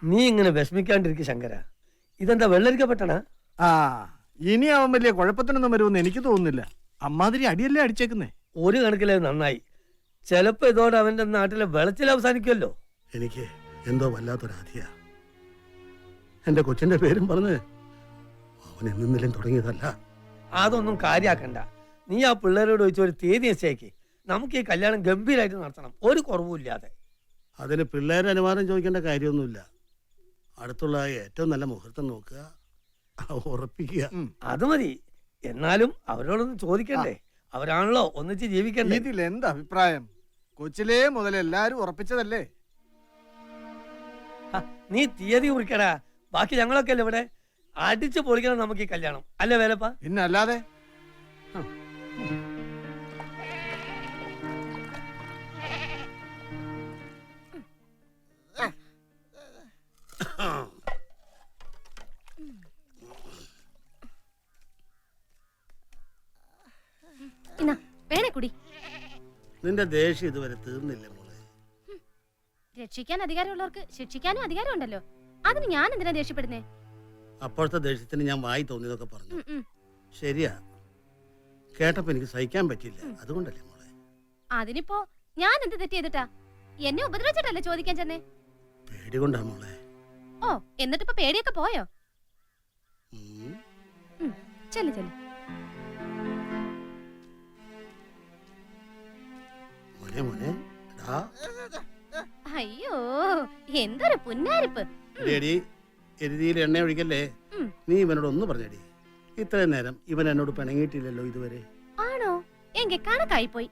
നീ ഇങ്ങനെ വിഷമിക്കാണ്ടിരിക്കും ശങ്കര. ഇതെന്താ വെള്ളരിക്കപ്പെട്ടണ? ആ, ഇനി അവൻ വലിയ കുഴപ്പത്തിനൊന്നും വരുമെന്ന് എനിക്ക് തോന്നുന്നില്ല. അമ്മാതിരി അടിയല്ലേ അടിച്ചേക്കുന്നേ. ഒരു കണക്കിലെ നന്നായി. ചിലപ്പോ ഇതോടെ അവന്റെ നാട്ടിലെ വെളച്ചിൽ അവസാനിക്കുമല്ലോ. എനിക്ക് എന്തോ വല്ലാത്തൊരാധിയ. എന്റെ കൊച്ചിന്റെ പേരും പറഞ്ഞ് അവൻ എന്നിലും തുടങ്ങിയതല്ല. അതൊന്നും കാര്യാക്കണ്ട. നീ ആ പിള്ളേരോട് ചോദിച്ച ഒരു തീയതി നിശ്ചയിക്ക്. നമുക്ക് ഈ കല്യാണം ഗംഭീരമായിട്ട് നടത്തണം, ഒരു കുറവുമില്ലാതെ. അതിന് പിള്ളേരുടെ അനുവാദം ചോദിക്കേണ്ട കാര്യമൊന്നുമില്ല. അടുത്തുള്ള ഏറ്റവും നല്ല മുഹൂർത്തം നോക്കുക, ഉറപ്പിക്കുക. അത് മതി. എന്നാലും അവരോടൊന്നും ചോദിക്കണ്ടേ? അവരാണല്ലോ ഒന്നിച്ച് ജീവിക്കണ്ടേ? ഇതിൽ എന്താ അഭിപ്രായം? കൊച്ചിലേ മുതൽ എല്ലാരും ഉറപ്പിച്ചതല്ലേ. നീ തീയതി കുറിക്കടാ. ബാക്കി ഞങ്ങളൊക്കെ അല്ലേ ഇവിടെ. അടിച്ചു പൊളിക്കണം നമുക്ക് ഈ കല്യാണം, അല്ലേ വേലപ്പ? പിന്നെ അല്ലാതെ. നിന്റെ ദേഷ്യം ഇതുവരെ തീർന്നില്ല മോളെ. രക്ഷിക്കാൻ അധികാരമുള്ളവർക്ക് ശിക്ഷിക്കാനും അധികാരമുണ്ടല്ലോ. അതിന് ഞാൻ എന്തിനാ ദേഷ്യപ്പെടുന്നേ? അപ്പോഴത്തെ ദേഷ്യത്തിന് ഞാൻ വായി തോന്നിയതൊക്കെ പറഞ്ഞു. ശരിയാ, കേട്ടപ്പോ എനിക്ക് സഹിക്കാൻ പറ്റില്ല. അതുകൊണ്ടല്ലേ മോളെ. അതിനിപ്പോ ഞാൻ എന്ത് തെറ്റ് ചെയ്തിട്ടാ? എന്നെ ഉപദ്രവിച്ചിട്ടല്ലേ ചോദിക്കാൻ ചെന്നേ? പേടി കൊണ്ടാ മോളെ. ഓ, എന്നിട്ടിപ്പോ പേടിയൊക്കെ പോയോ? ചെല്ലു ചെല്ലു. അയ്യോ, എന്തൊരു പുന്നാരിപ്പ്. എരുതിയിൽ എണ്ണ ഒഴിക്കല്ലേ. നീ ഇവനോട് ഒന്ന് പറഞ്ഞടി. ഇത്രയും നേരം ഇവൻ എന്നോട് പിണങ്ങിയിട്ടില്ലല്ലോ ഇതുവരെ. ആണോ? എങ്കിൽ കണക്കായി പോയി.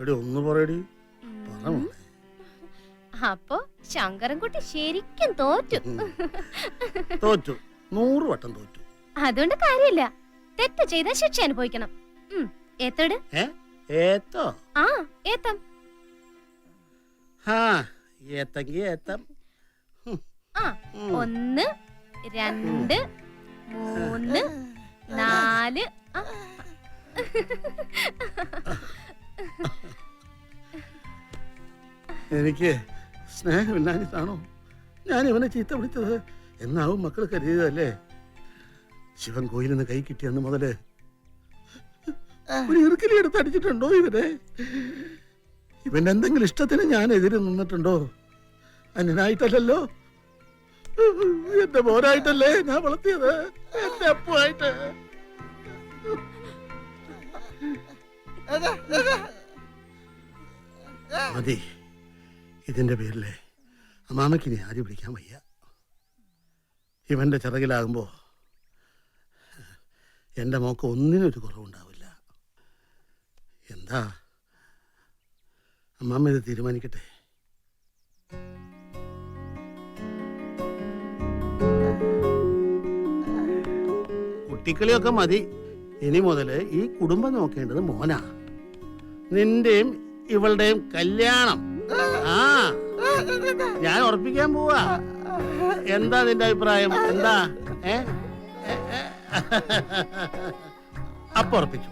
എടി ഒന്ന് പറയടി. അപ്പൊ ശങ്കരൻകുട്ടി ശരിക്കും തോറ്റു. തോറ്റു, 100 വട്ടം തോറ്റു. അതുകൊണ്ട് കാര്യമില്ല. തെറ്റ് ചെയ്ത ശിക്ഷ അനുഭവിക്കണം. ഏത്തോട്? ഏത്തോ? ആ, ഏത്തം. ഏത്തങ്കി ഏത്തം. 1 2 3 4. എനിക്ക് സ്നേഹമില്ലാഞ്ഞിട്ടാണോ ഞാൻ ഇവനെ ചീത്ത വിളിച്ചത് എന്നാവും മക്കൾ കരുതിയതല്ലേ? ശിവൻ കോയിലിൽ നിന്ന് കൈ കിട്ടിയെന്ന് മുതല് ഒരു ഇറുക്കിലി എടുത്ത് അടിച്ചിട്ടുണ്ടോ ഇവനെ? ഇവന്റെ എന്തെങ്കിലും ഇഷ്ടത്തിന് ഞാൻ എതിര് നിന്നിട്ടുണ്ടോ? അന്യനായിട്ടല്ലോ, എന്റെ മോനായിട്ടല്ലേ ഞാൻ വളർത്തിയത്, എന്റെ അപ്പുമായിട്ട്. മതി, ഇതിന്റെ പേരിലെ അമ്മാമയ്ക്ക് ഇനി ആരും പിടിക്കാൻ വയ്യ. ഇവന്റെ ചിറകിലാകുമ്പോ എന്റെ മോക്ക് ഒന്നിനൊരു കുറവുണ്ടാവില്ല. എന്താ അമ്മാമ്മ ഇത് തീരുമാനിക്കട്ടെ. കുട്ടിക്കളിയൊക്കെ മതി. ഇനി മുതല് ഈ കുടുംബം നോക്കേണ്ടത് മോനാ. നിന്റെയും ഇവളുടെയും കല്യാണം ഞാൻ ഉറപ്പിക്കാൻ പോവാ. എന്താ നിന്റെ അഭിപ്രായം? എന്താ? അപ്പൊ ഉറപ്പിച്ചു.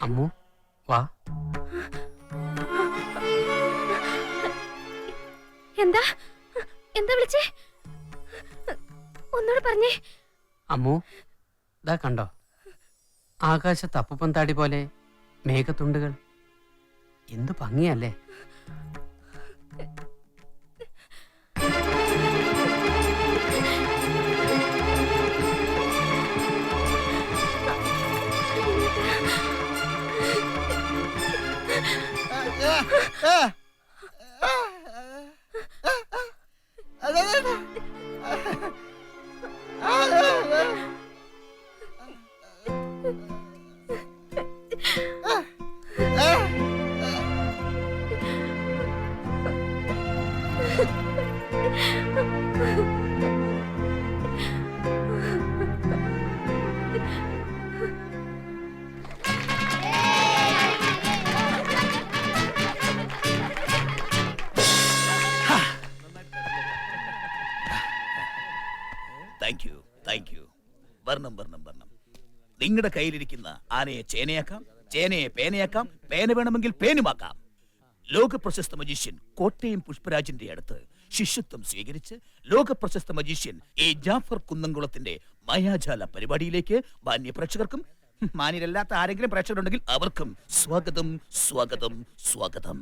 അമ്മു വാ. എന്താ എന്താ വിളിച്ചേ? ഒന്നോട് പറഞ്ഞേ. അമ്മു ദാ കണ്ടോ, ആകാശത്ത് അപ്പുപന്താടി പോലെ മേഘത്തുണ്ടുകൾ. എന്തു ഭംഗിയല്ലേ? വർണ്ണം വർണ്ണം വർണ്ണം. നിങ്ങളുടെ കയ്യിലിരിക്കുന്ന ആനയെ ചേനയാക്കാം, ചേനയെ പേനയാക്കാം, പേന വേണമെങ്കിൽ പേനുമാക്കാം. ലോക പ്രശസ്ത മജീഷ്യൻ കോട്ടയം പുഷ്പരാജിന്റെ അടുത്ത് ശിഷ്യത്വം സ്വീകരിച്ച് ലോക പ്രശസ്ത മജീഷ്യൻ എ ജാഫർ കുന്നംകുളത്തിന്റെ മായാജാല പരിപാടിയിലേക്ക് മാന്യ പ്രേക്ഷകർക്കും മാന്യരല്ലാത്ത ആരെങ്കിലും പ്രേക്ഷകരുണ്ടെങ്കിൽ അവർക്കും സ്വാഗതം സ്വാഗതം സ്വാഗതം.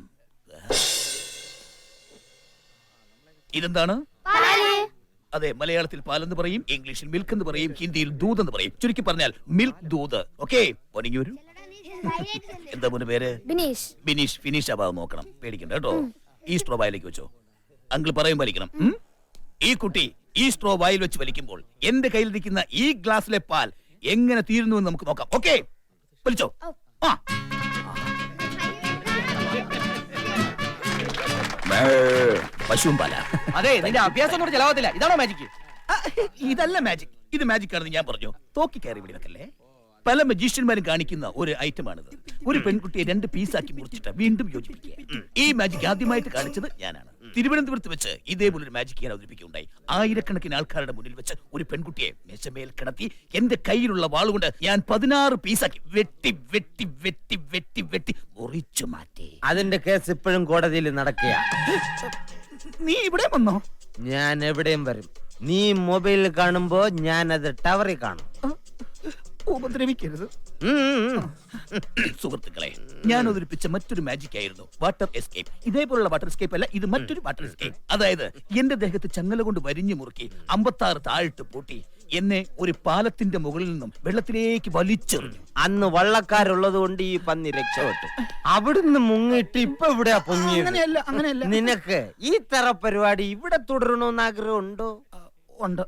ഇതെന്താണ്? അതെ, മലയാളത്തിൽ പാലെന്ന് പറയും, ഇംഗ്ലീഷിൽ മിൽക്ക് എന്ന് പറയും, ഹിന്ദിയിൽ ദൂത് എന്ന് പറയും. ചുരുക്കി പറഞ്ഞാൽ മിൽക്ക് ദൂത്. ഓക്കെ, പൊന്നിങ്ങൂരു. എന്താ മോന്റെ പേര്? ബിനീഷ്. ബിനീഷ്. ഫിനിഷ് ആവാതെ നോക്കണം, പേടിക്കണ്ട കേട്ടോ. ഈ സ്ട്രോ വായിലേക്ക് വെച്ചോ. അങ്കിൾ പറയും വലിക്കണം. ഈ കുട്ടി ഈ സ്ട്രോ വായിൽ വെച്ച് വലിക്കുമ്പോൾ എന്റെ കയ്യിലിരിക്കുന്ന ഈ ഗ്ലാസ്സിലെ പാൽ എങ്ങനെ തീരുന്നു എന്ന് നമുക്ക് നോക്കാം. ഓക്കെ, വലിച്ചോ. ആ, പശുവും പാല. അതെ, നിന്റെ അഭ്യാസം കൊണ്ട് ചെലവാകത്തില്ല. ഇതാണോ മാജിക്? ഇതല്ല മാജിക്, ഇത് മാജിക് ആണെന്ന് ഞാൻ പറഞ്ഞു. തോക്കി കയറി ഇവിടെ വെക്കല്ലേ. പല മജീഷ്യന്മാരും കാണിക്കുന്ന ഒരു ഐറ്റമാണിത്. ഒരു പെൺകുട്ടിയെ 2 പീസാക്കി മുറിച്ചിട്ട് വീണ്ടും യോജിപ്പിക്കുക. ഈ മാജിക് ആദ്യമായിട്ട് കാണിച്ചത് ഞാനാണ്. തിരുവനന്തപുരത്ത് വെച്ച് ഇതേപോലൊരു മാജിക് ഞാൻ അവതരിപ്പിക്കുകയുണ്ടായി. ആയിരക്കണക്കിന് ആൾക്കാരുടെ മുന്നിൽ വെച്ച് ഒരു പെൺകുട്ടിയെ മെച്ചമേൽ കിടത്തി എന്റെ കയ്യിലുള്ള വാളുകൊണ്ട് ഞാൻ 16 പീസാക്കി വെട്ടി വെട്ടി വെട്ടി വെട്ടി വെട്ടി മുറിച്ചു മാറ്റി. അതിന്റെ കേസ് ഇപ്പോഴും കോടതിയിൽ നടക്കുക. നീ ഇവിടെ വന്നോ? ഞാൻ എവിടെയും വരും. നീ മൊബൈലിൽ കാണുമ്പോ ഞാൻ അത് ടവറിൽ കാണും. ഉപദ്രവിക്കരുത്. സുഹൃത്തുക്കളെ, ഞാൻ അവതരിപ്പിച്ച മറ്റൊരു മാജിക് ആയിരുന്നു വാട്ടർ എസ്കേപ്പ്. ഇതേപോലുള്ള വാട്ടർ എസ്കേപ്പ് അല്ല, ഇത് മറ്റൊരു വാട്ടർ എസ്കേപ്പ്. അതായത് എന്റെ ദേഹത്ത് ചങ്ങല കൊണ്ട് വരിഞ്ഞു മുറുക്കി 56 താഴിട്ട് പൂട്ടി എന്നെ ഒരു പാലത്തിന്റെ മുകളിൽ നിന്നും വെള്ളത്തിലേക്ക് വലിച്ചെറിഞ്ഞു. അന്ന് വള്ളക്കാരുള്ളത് കൊണ്ട് ഈ പന്നി രക്ഷപ്പെട്ടു. അവിടുന്ന് മുങ്ങിട്ട് ഇപ്പൊ ഇവിടെ പൊങ്ങിയത്. അങ്ങനെയല്ല, അങ്ങനെയല്ല. നിനക്ക് ഈ തറ പരിപാടി ഇവിടെ തുടരണമെന്ന് ആഗ്രഹമുണ്ടോ? ഉണ്ട്.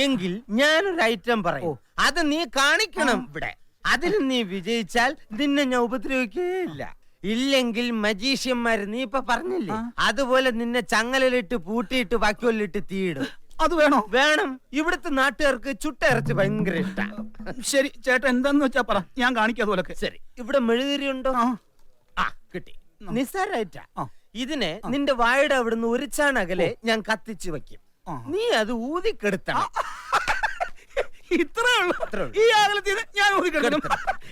എങ്കിൽ ഞാനൊരു ഐറ്റം പറയും, അത് നീ കാണിക്കണം ഇവിടെ. അതിൽ നീ വിജയിച്ചാൽ നിന്നെ ഞാൻ ഉപദ്രവിക്കുകയില്ല. ഇല്ലെങ്കിൽ മജീഷ്യന്മാര് നീ ഇപ്പൊ പറഞ്ഞില്ലേ, അതുപോലെ നിന്നെ ചങ്ങലിലിട്ട് പൂട്ടിയിട്ട് വക്കോലിട്ട് തീയിടും. അത് വേണോ? വേണം. ഇവിടുത്തെ നാട്ടുകാർക്ക് ചുട്ടിറച്ചി ഭയങ്കര ഇഷ്ട. ശരി ചേട്ടാ, എന്താന്ന് വെച്ചാ പറ, ഞാൻ കാണിക്കാതെ പോലൊക്കെ. ശരി, ഇവിടെ മെഴുതിരി ഉണ്ടോ? ആ, കിട്ടി. നിസ്സാരായിട്ടാ. ഇതിനെ നിന്റെ വായുടെ അവിടുന്ന് ഒരു ചാണകലെ ഞാൻ കത്തിച്ചു വെക്കും. നീ അത് ഊതിക്കെടുത്തണം. ഇത്രേ ഉള്ളൂ. ഈ അകലത്തിൽ ഞാൻ ഊതിക്കെടുക്കണം.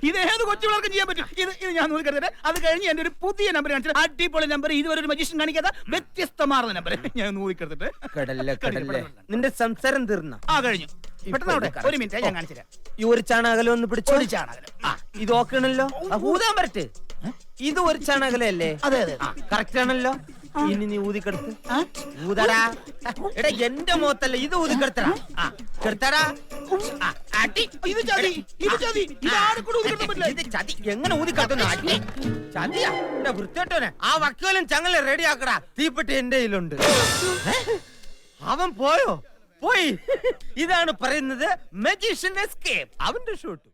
ഇത് ഏത് കൊച്ചു പിള്ളേർക്കും ചെയ്യാൻ പറ്റും. ഇത് ഞാൻ ഊതിക്കെടുത്തേ. അത് കഴിഞ്ഞ് എന്റെ ഒരു പുതിയ നമ്പർ കാണിച്ചത്, അടിപൊളി നമ്പർ, ഇതുവരെ ഒരു മജീഷ്യൻ കാണിക്കാത്ത വ്യത്യസ്തമാർന്ന നമ്പർ ഞാൻ ഊതിക്കെടുത്തിട്ട്. കടല്ലേ നിന്റെ സംസാരം തീർന്ന? ആ, കഴിഞ്ഞു. പെട്ടെന്ന് ഒരു മിനിറ്റ്, ഞാൻ കാണിച്ചുതരാം. ഈ ഒരു ചാണകല ഒന്ന് പിടിച്ചോ. ഒരു ചാണകം. ഇത് ഓക്കണല്ലോ. ഊതാൻ പറ്റേ? ഇത് ഒരു ചാണകലല്ലേ? അതെ അതെ, കറക്റ്റ് ആണല്ലോ. ഇനി നീ ഊതിക്കെടുത്ത്. ഊതടാ. എടാ, എന്റെ മുഖത്തല്ല, ഇത് ഊതിക്കെടുത്തടാ. കെടുത്തടാ. ഇത് ചതി, ഇത് ചതി. ഇത് ആർക്കും ഊതിക്കെടുക്കാൻ പറ്റില്ല. ഇത് ചതി. എങ്ങനെ ഊതിക്കെടുത്തുന്നു? അടി ചതിയാ. എടാ വൃത്തിയോട്ടോനെ, ആ വക്കോലും ചങ്ങല റെഡി ആക്കടാ. തീപ്പെട്ടി എന്റെ കയ്യിലുണ്ട്. അവൻ പോയോ? പോയി. ഇതാണ് പറയുന്നത് മജീഷ്യൻ എസ്കേപ്പ്. അവന്റെ ഷൂട്ട്.